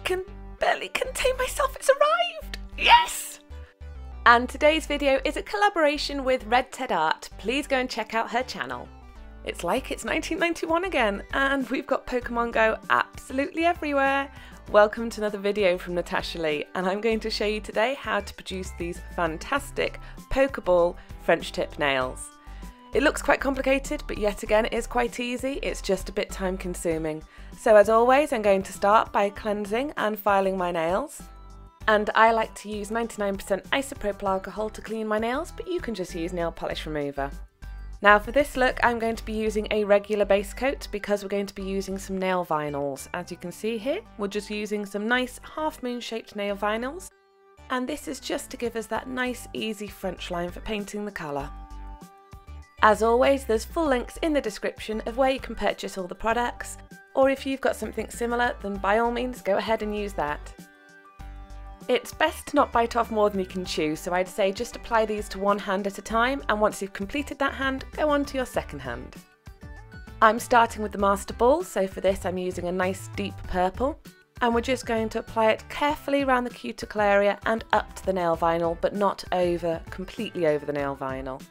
can barely contain myself, it's arrived! Yes! And today's video is a collaboration with Red Ted Art. Please go and check out her channel. It's like it's 1991 again, and we've got Pokemon Go absolutely everywhere. Welcome to another video from Natasha Lee, and I'm going to show you today how to produce these fantastic Pokeball French tip nails. It looks quite complicated, but yet again it is quite easy, it's just a bit time consuming. So as always, I'm going to start by cleansing and filing my nails. And I like to use 99% isopropyl alcohol to clean my nails, but you can just use nail polish remover. Now for this look, I'm going to be using a regular base coat because we're going to be using some nail vinyls. As you can see here, we're just using some nice half moon shaped nail vinyls. And this is just to give us that nice easy French line for painting the colour. As always, there's full links in the description of where you can purchase all the products, or if you've got something similar, then by all means go ahead and use that. It's best to not bite off more than you can chew, so I'd say just apply these to one hand at a time, and once you've completed that hand, go on to your second hand. I'm starting with the master ball, so for this I'm using a nice deep purple, and we're just going to apply it carefully around the cuticle area and up to the nail vinyl, but not completely over the nail vinyl.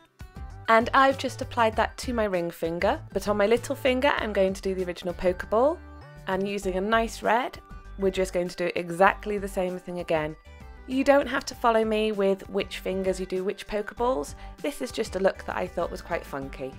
And I've just applied that to my ring finger, but on my little finger I'm going to do the original Pokeball, and using a nice red, we're just going to do exactly the same thing again. You don't have to follow me with which fingers you do which Pokeballs, this is just a look that I thought was quite funky.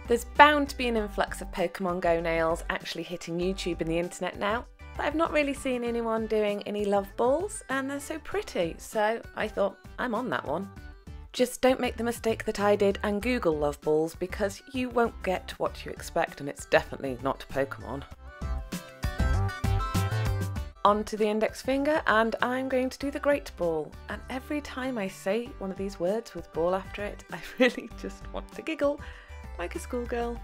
There's bound to be an influx of Pokemon Go nails actually hitting YouTube and the internet now, but I've not really seen anyone doing any love balls, and they're so pretty, so I thought I'm on that one. Just don't make the mistake that I did and Google love balls, because you won't get what you expect, and it's definitely not Pokemon. Onto the index finger, and I'm going to do the great ball, and every time I say one of these words with ball after it, I really just want to giggle like a schoolgirl,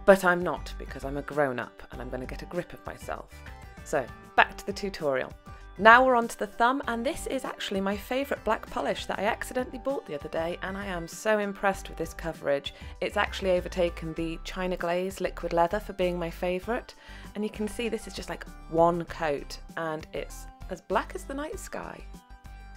but I'm not, because I'm a grown-up and I'm going to get a grip of myself. So back to the tutorial. Now we're on to the thumb, and this is actually my favourite black polish that I accidentally bought the other day, and I am so impressed with this coverage. It's actually overtaken the China Glaze liquid leather for being my favourite, and you can see this is just like one coat and it's as black as the night sky,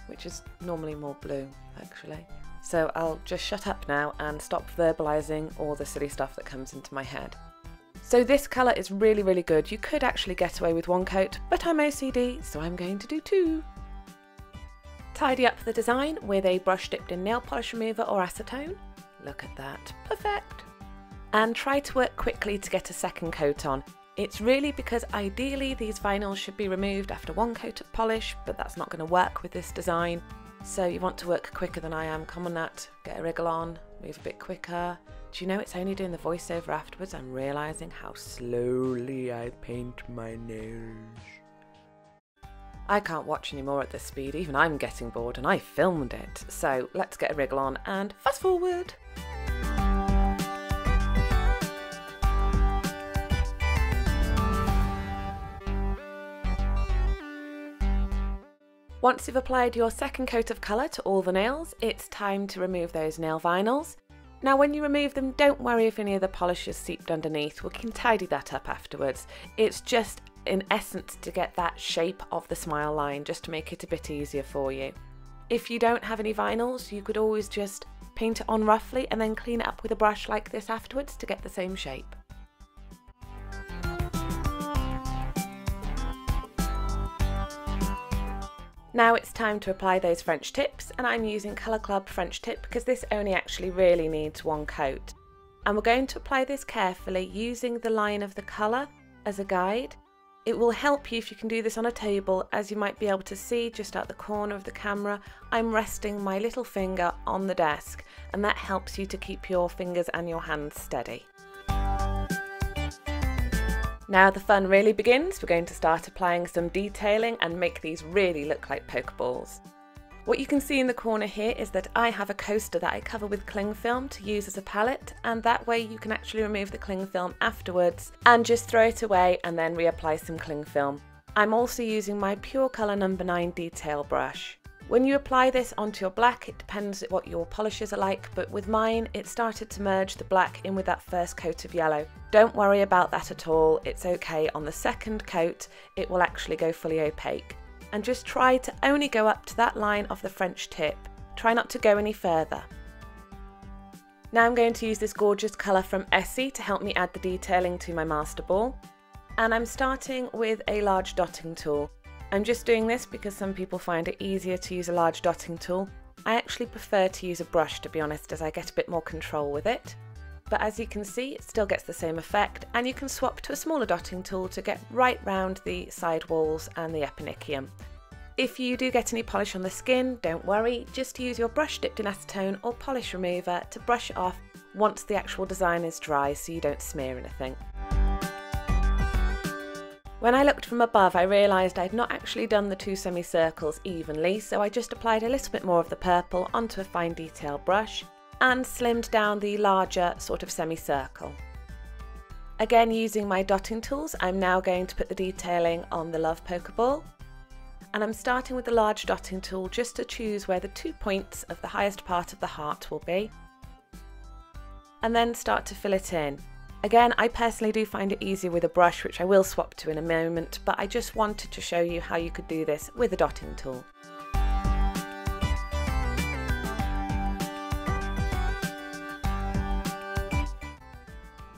which is normally more blue actually. So I'll just shut up now and stop verbalising all the silly stuff that comes into my head. So this colour is really, really good. You could actually get away with one coat, but I'm OCD, so I'm going to do two. Tidy up the design with a brush dipped in nail polish remover or acetone. Look at that, perfect. And try to work quickly to get a second coat on. It's really because ideally these vinyls should be removed after one coat of polish, but that's not going to work with this design. So you want to work quicker than I am. Come on Nat, get a wriggle on, move a bit quicker. Do you know it's only doing the voiceover afterwards I'm realising how slowly I paint my nails. I can't watch anymore at this speed, even I'm getting bored, and I filmed it. So let's get a wriggle on and fast forward. Once you've applied your second coat of colour to all the nails, it's time to remove those nail vinyls. Now when you remove them, don't worry if any of the polish is seeped underneath, we can tidy that up afterwards. It's just in essence to get that shape of the smile line, just to make it a bit easier for you. If you don't have any vinyls, you could always just paint it on roughly and then clean it up with a brush like this afterwards to get the same shape. Now it's time to apply those French tips, and I'm using COLORCLUB French tip because this only actually really needs one coat. And we're going to apply this carefully using the line of the colour as a guide. It will help you if you can do this on a table, as you might be able to see just out the corner of the camera. I'm resting my little finger on the desk, and that helps you to keep your fingers and your hands steady. Now the fun really begins. We're going to start applying some detailing and make these really look like Pokeballs. What you can see in the corner here is that I have a coaster that I cover with cling film to use as a palette, and that way you can actually remove the cling film afterwards and just throw it away and then reapply some cling film. I'm also using my Pure Colour No. 9 detail brush. When you apply this onto your black, it depends what your polishes are like, but with mine, it started to merge the black in with that first coat of yellow. Don't worry about that at all, it's okay. On the second coat, it will actually go fully opaque. And just try to only go up to that line of the French tip. Try not to go any further. Now I'm going to use this gorgeous colour from Essie to help me add the detailing to my master ball. And I'm starting with a large dotting tool. I'm just doing this because some people find it easier to use a large dotting tool. I actually prefer to use a brush, to be honest, as I get a bit more control with it. But as you can see, it still gets the same effect, and you can swap to a smaller dotting tool to get right round the side walls and the eponychium. If you do get any polish on the skin, don't worry, just use your brush dipped in acetone or polish remover to brush it off once the actual design is dry so you don't smear anything. When I looked from above, I realised I'd not actually done the two semicircles evenly, so I just applied a little bit more of the purple onto a fine detail brush and slimmed down the larger sort of semicircle. Again, using my dotting tools, I'm now going to put the detailing on the Love Pokeball. And I'm starting with the large dotting tool just to choose where the 2 points of the highest part of the heart will be. And then start to fill it in. Again, I personally do find it easier with a brush, which I will swap to in a moment, but I just wanted to show you how you could do this with a dotting tool.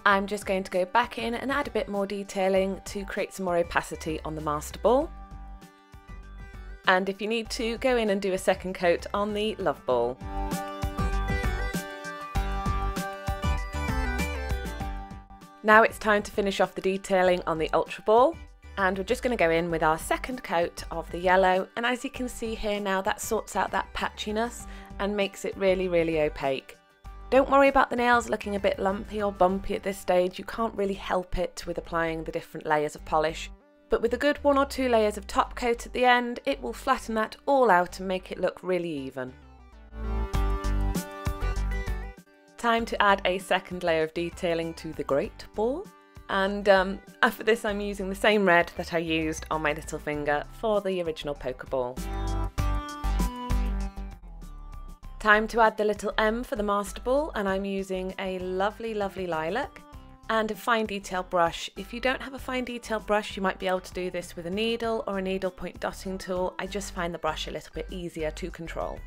I'm just going to go back in and add a bit more detailing to create some more opacity on the master ball. And if you need to, go in and do a second coat on the Love Ball. Now it's time to finish off the detailing on the Ultra Ball, and we're just going to go in with our second coat of the yellow, and as you can see here now, that sorts out that patchiness and makes it really opaque. Don't worry about the nails looking a bit lumpy or bumpy at this stage, you can't really help it with applying the different layers of polish. But with a good 1 or 2 layers of top coat at the end, it will flatten that all out and make it look really even. Time to add a second layer of detailing to the Great Ball. And for this I'm using the same red that I used on my little finger for the original Pokeball. Time to add the little M for the Master Ball, and I'm using a lovely lilac and a fine detail brush. If you don't have a fine detail brush, you might be able to do this with a needle or a needle point dotting tool. I just find the brush a little bit easier to control.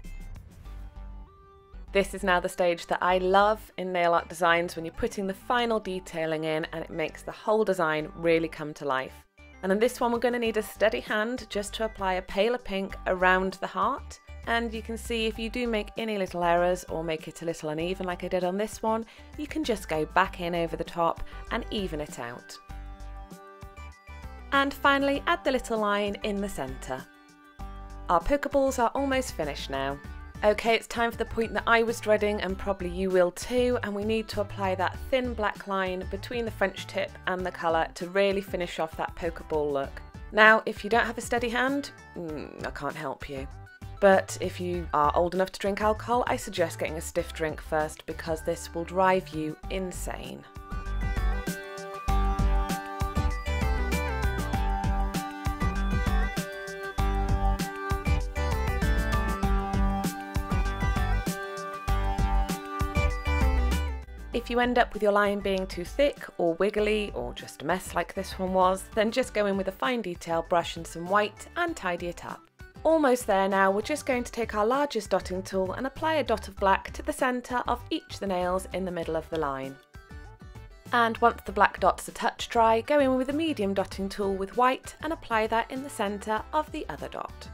This is now the stage that I love in nail art designs, when you're putting the final detailing in and it makes the whole design really come to life. And on this one we're going to need a steady hand just to apply a paler pink around the heart. And you can see if you do make any little errors or make it a little uneven like I did on this one, you can just go back in over the top and even it out. And finally add the little line in the centre. Our Pokeballs are almost finished now. Okay, it's time for the point that I was dreading, and probably you will too, and we need to apply that thin black line between the French tip and the colour to really finish off that Pokeball look. Now, if you don't have a steady hand, I can't help you. But if you are old enough to drink alcohol, I suggest getting a stiff drink first, because this will drive you insane. If you end up with your line being too thick or wiggly or just a mess like this one was, then just go in with a fine detail brush and some white and tidy it up. Almost there now, we're just going to take our largest dotting tool and apply a dot of black to the centre of each of the nails in the middle of the line. And once the black dots are touch dry, go in with a medium dotting tool with white and apply that in the centre of the other dot.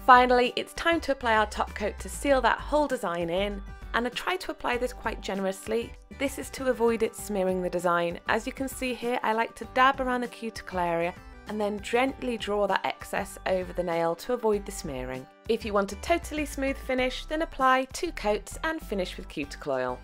Finally, it's time to apply our top coat to seal that whole design in, and I try to apply this quite generously. This is to avoid it smearing the design. As you can see here, I like to dab around the cuticle area and then gently draw that excess over the nail to avoid the smearing. If you want a totally smooth finish, then apply 2 coats and finish with cuticle oil.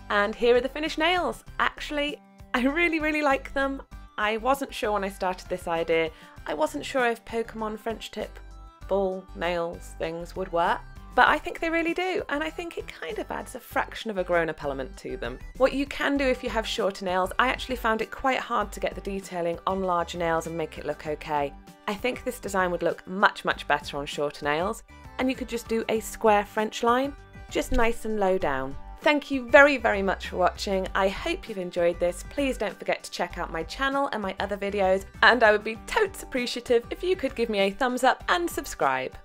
And here are the finished nails. Actually, I really like them. I wasn't sure when I started this idea. I wasn't sure if Pokemon French tip ball nails things would work, but I think they really do, and I think it kind of adds a fraction of a grown-up element to them. What you can do if you have shorter nails, I actually found it quite hard to get the detailing on larger nails and make it look okay. I think this design would look much better on shorter nails, and you could just do a square French line, just nice and low down. Thank you very much for watching. I hope you've enjoyed this. Please don't forget to check out my channel and my other videos, and I would be totes appreciative if you could give me a thumbs up and subscribe.